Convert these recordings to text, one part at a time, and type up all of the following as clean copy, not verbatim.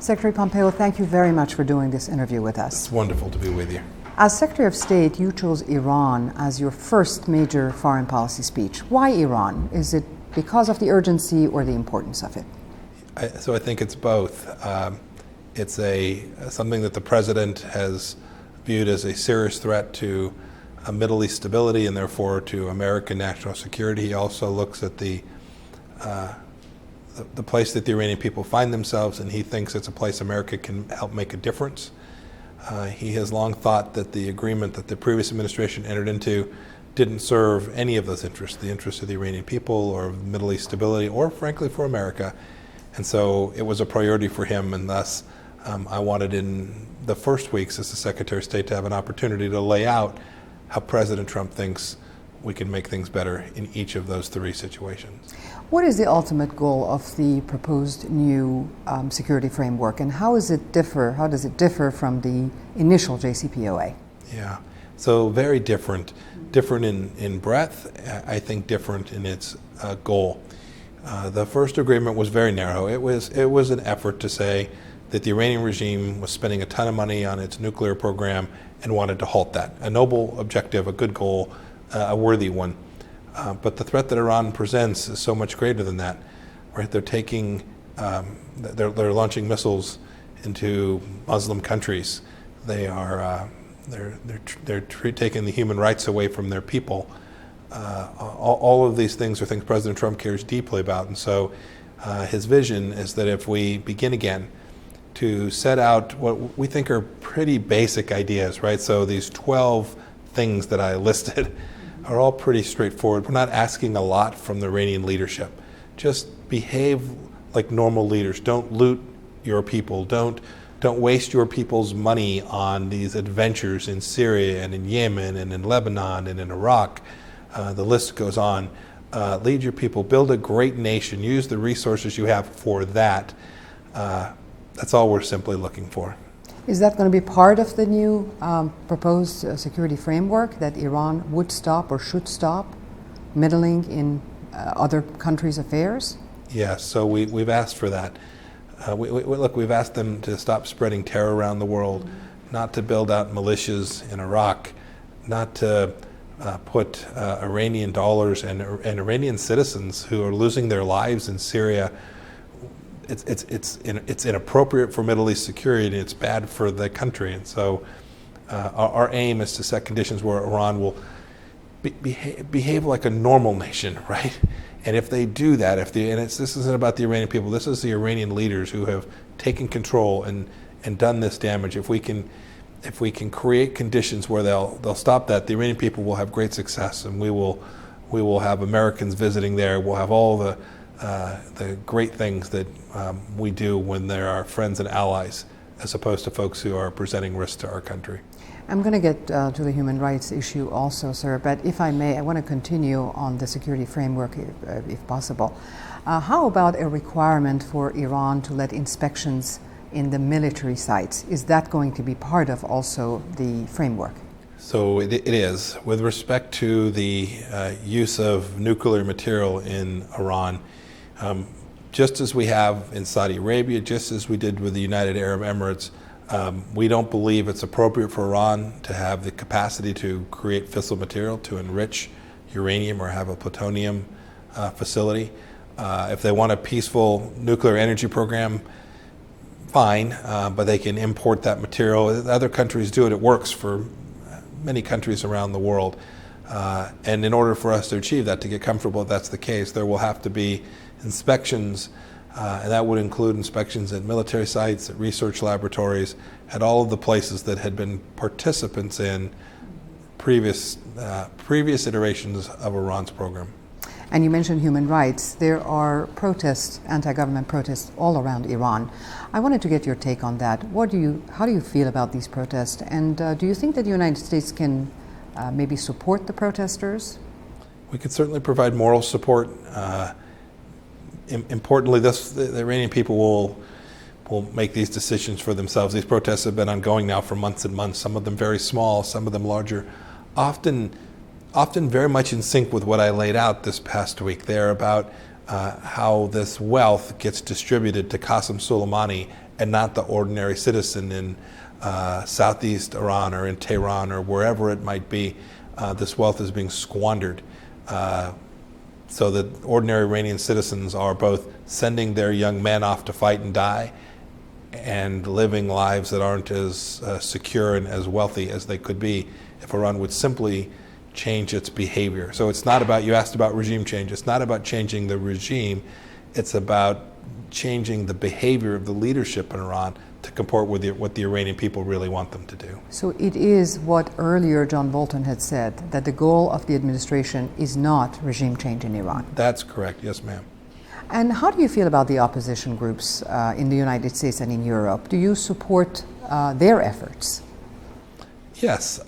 Secretary Pompeo, thank you very much for doing this interview with us. It's wonderful to be with you. As Secretary of State, you chose Iran as your first major foreign policy speech. Why Iran? Is it because of the urgency or the importance of it? So I think it's both. It's something that the President has viewed as a serious threat to Middle East stability and therefore to American national security. He also looks at the place that the Iranian people find themselves, and he thinks it's a place America can help make a difference. He has long thought that the agreement that the previous administration entered into didn't serve any of those interests, the interests of the Iranian people or Middle East stability, or frankly for America. And so it was a priority for him, and thus I wanted in the first weeks as the Secretary of State to have an opportunity to lay out how President Trump thinks we can make things better in each of those three situations. What is the ultimate goal of the proposed new security framework, and how does it differ from the initial JCPOA? Yeah, so very different in breadth, I think different in its goal. The first agreement was very narrow. It was an effort to say that the Iranian regime was spending a ton of money on its nuclear program and wanted to halt that. A noble objective, a good goal, a worthy one. But the threat that Iran presents is so much greater than that, right? They're launching missiles into Muslim countries. They're taking the human rights away from their people. All of these things are things President Trump cares deeply about, and so his vision is that if we begin again to set out what we think are pretty basic ideas, right? So these 12 things that I listed are all pretty straightforward. We're not asking a lot from the Iranian leadership. Just behave like normal leaders. Don't loot your people. Don't waste your people's money on these adventures in Syria and in Yemen and in Lebanon and in Iraq. The list goes on. Lead your people. Build a great nation. Use the resources you have for that. That's all we're simply looking for. Is that going to be part of the new proposed security framework, that Iran would stop or should stop meddling in other countries' affairs? Yes, so we've asked for that. We've asked them to stop spreading terror around the world, not to build out militias in Iraq, not to put Iranian dollars and Iranian citizens who are losing their lives in Syria. It's inappropriate for Middle East security, and it's bad for the country. And so our aim is to set conditions where Iran will behave like a normal nation, right? And if they do that, this isn't about the Iranian people, this is the Iranian leaders who have taken control and done this damage. If we can create conditions where they'll stop that, the Iranian people will have great success, and we will have Americans visiting there. We'll have all the great things that we do when there are friends and allies, as opposed to folks who are presenting risk to our country. I'm going to get to the human rights issue also, sir, but if I may, I want to continue on the security framework if possible. How about a requirement for Iran to let inspections in the military sites? Is that going to be part of also the framework? So it is. With respect to the use of nuclear material in Iran, just as we have in Saudi Arabia, just as we did with the United Arab Emirates, we don't believe it's appropriate for Iran to have the capacity to create fissile material, to enrich uranium or have a plutonium facility. If they want a peaceful nuclear energy program, fine, but they can import that material. Other countries do it. It works for many countries around the world. And in order for us to achieve that, to get comfortable if that's the case, there will have to be inspections, and that would include inspections at military sites, at research laboratories, at all of the places that had been participants in previous iterations of Iran's program. And you mentioned human rights. There are protests, anti-government protests all around Iran. I wanted to get your take on that. How do you feel about these protests? And do you think that the United States can maybe support the protesters? We could certainly provide moral support. Importantly, the Iranian people will make these decisions for themselves. These protests have been ongoing now for months and months, some of them very small, some of them larger, often very much in sync with what I laid out this past week. They're about how this wealth gets distributed to Qasem Soleimani and not the ordinary citizen in southeast Iran or in Tehran or wherever it might be. This wealth is being squandered. So that ordinary Iranian citizens are both sending their young men off to fight and die and living lives that aren't as secure and as wealthy as they could be if Iran would simply change its behavior. So it's not about, you asked about regime change, it's not about changing the regime, it's about changing the behavior of the leadership in Iran to comport with what the Iranian people really want them to do. So it is what earlier John Bolton had said, that the goal of the administration is not regime change in Iran. That's correct, yes ma'am. And how do you feel about the opposition groups in the United States and in Europe? Do you support their efforts? Yes,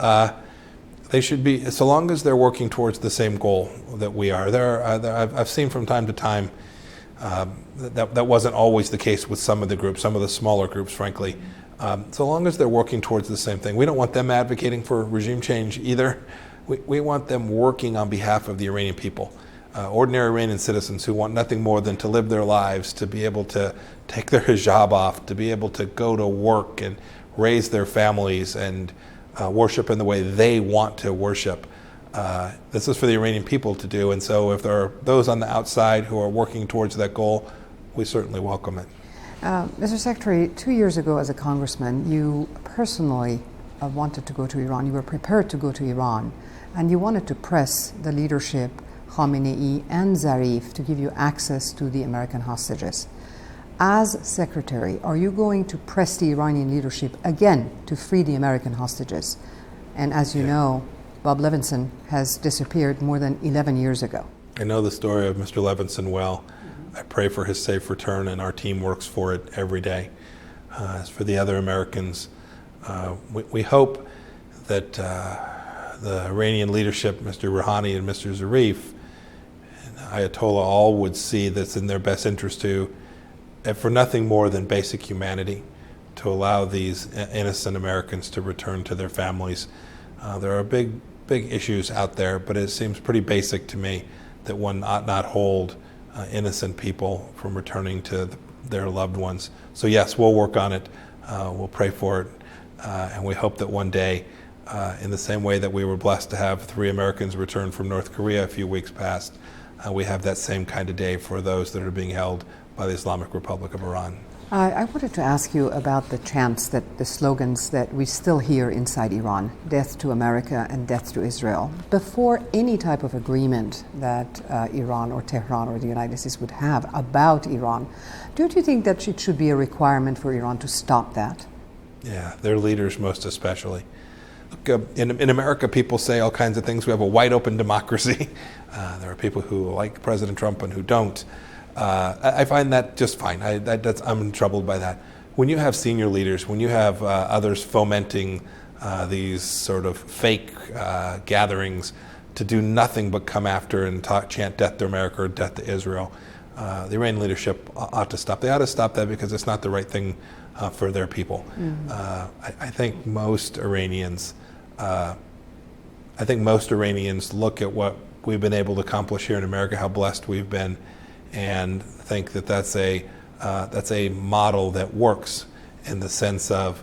they should be, so long as they're working towards the same goal that we are. I've seen from time to time that wasn't always the case with some of the groups, some of the smaller groups, frankly. So long as they're working towards the same thing. We don't want them advocating for regime change either. We want them working on behalf of the Iranian people. Ordinary Iranian citizens who want nothing more than to live their lives, to be able to take their hijab off, to be able to go to work and raise their families and worship in the way they want to worship. This is for the Iranian people to do, and so if there are those on the outside who are working towards that goal, we certainly welcome it. Mr. Secretary, 2 years ago as a congressman, you personally wanted to go to Iran. You were prepared to go to Iran, and you wanted to press the leadership, Khamenei and Zarif, to give you access to the American hostages. As Secretary, are you going to press the Iranian leadership again to free the American hostages? And as you know, Bob Levinson has disappeared more than 11 years ago. I know the story of Mr. Levinson well. I pray for his safe return, and our team works for it every day. As for the other Americans, we hope that the Iranian leadership, Mr. Rouhani and Mr. Zarif, and Ayatollah, all would see that's in their best interest to, for nothing more than basic humanity, to allow these innocent Americans to return to their families. There are big issues out there, but it seems pretty basic to me that one ought not hold innocent people from returning to their loved ones. So yes, we'll work on it. We'll pray for it. And we hope that one day, in the same way that we were blessed to have 3 Americans return from North Korea a few weeks past, we have that same kind of day for those that are being held by the Islamic Republic of Iran. I wanted to ask you about the chants, the slogans that we still hear inside Iran, death to America and death to Israel. Before any type of agreement that Iran or Tehran or the United States would have about Iran, don't you think that it should be a requirement for Iran to stop that? Yeah, their leaders most especially. Look, in America, people say all kinds of things. We have a wide open democracy. There are people who like President Trump and who don't. I find that just fine. I'm troubled by that. When you have senior leaders, when you have others fomenting these sort of fake gatherings to do nothing but come after and chant death to America or death to Israel, the Iranian leadership ought to stop. They ought to stop that because it's not the right thing for their people. Mm-hmm. I think most Iranians look at what we've been able to accomplish here in America, how blessed we've been, and think that that's a model that works in the sense of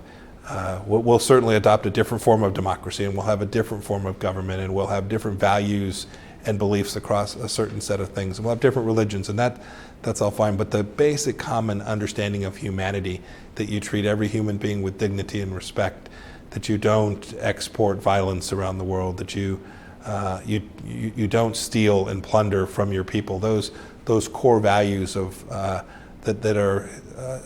we'll certainly adopt a different form of democracy, and we'll have a different form of government, and we'll have different values and beliefs across a certain set of things, and we'll have different religions, and that's all fine. But the basic common understanding of humanity, that you treat every human being with dignity and respect, that you don't export violence around the world, that you don't steal and plunder from your people. Those core values of that are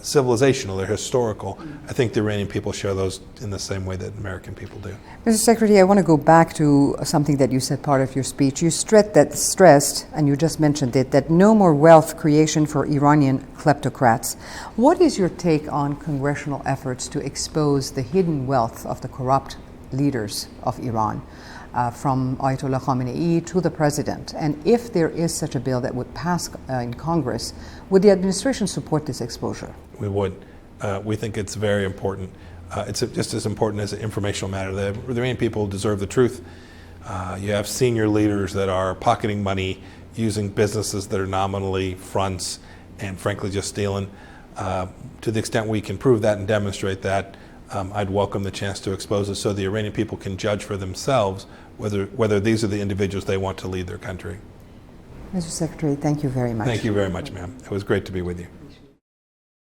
civilizational, they're historical. I think the Iranian people share those in the same way that American people do. Mr. Secretary, I want to go back to something that you said part of your speech. You stressed, and you just mentioned it, that no more wealth creation for Iranian kleptocrats. What is your take on congressional efforts to expose the hidden wealth of the corrupt leaders of Iran? From Ayatollah Khamenei to the president, and if there is such a bill that would pass in Congress, would the administration support this exposure? We would. We think it's very important. It's just as important as an informational matter. The Iranian people deserve the truth. You have senior leaders that are pocketing money, using businesses that are nominally fronts, and frankly just stealing. To the extent we can prove that and demonstrate that, I'd welcome the chance to expose it so the Iranian people can judge for themselves whether these are the individuals they want to lead their country. Mr. Secretary, thank you very much. Thank you very much, ma'am. It was great to be with you.